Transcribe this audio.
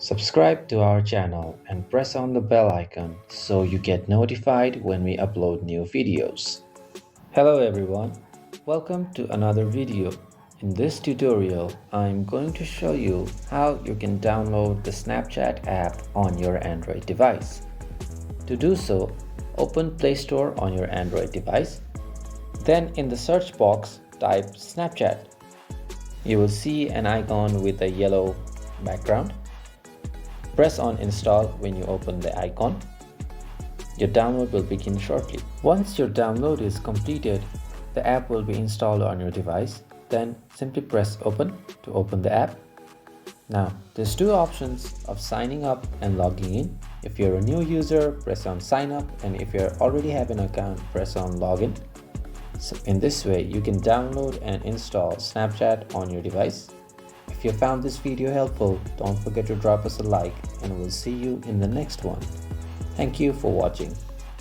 Subscribe to our channel and press on the bell icon so you get notified when we upload new videos. Hello everyone, welcome to another video. In this tutorial, I'm going to show you how you can download the Snapchat app on your Android device. To do so, open Play Store on your Android device. Then in the search box, type Snapchat. You will see an icon with a yellow background. Press on install when you open the icon. Your download will begin shortly. Once your download is completed, the app will be installed on your device. Then simply press open to open the app. Now, there's two options of signing up and logging in. If you're a new user, press on sign up, and if you already have an account, press on login. So in this way, you can download and install Snapchat on your device. If you found this video helpful, don't forget to drop us a like, and we'll see you in the next one. Thank you for watching.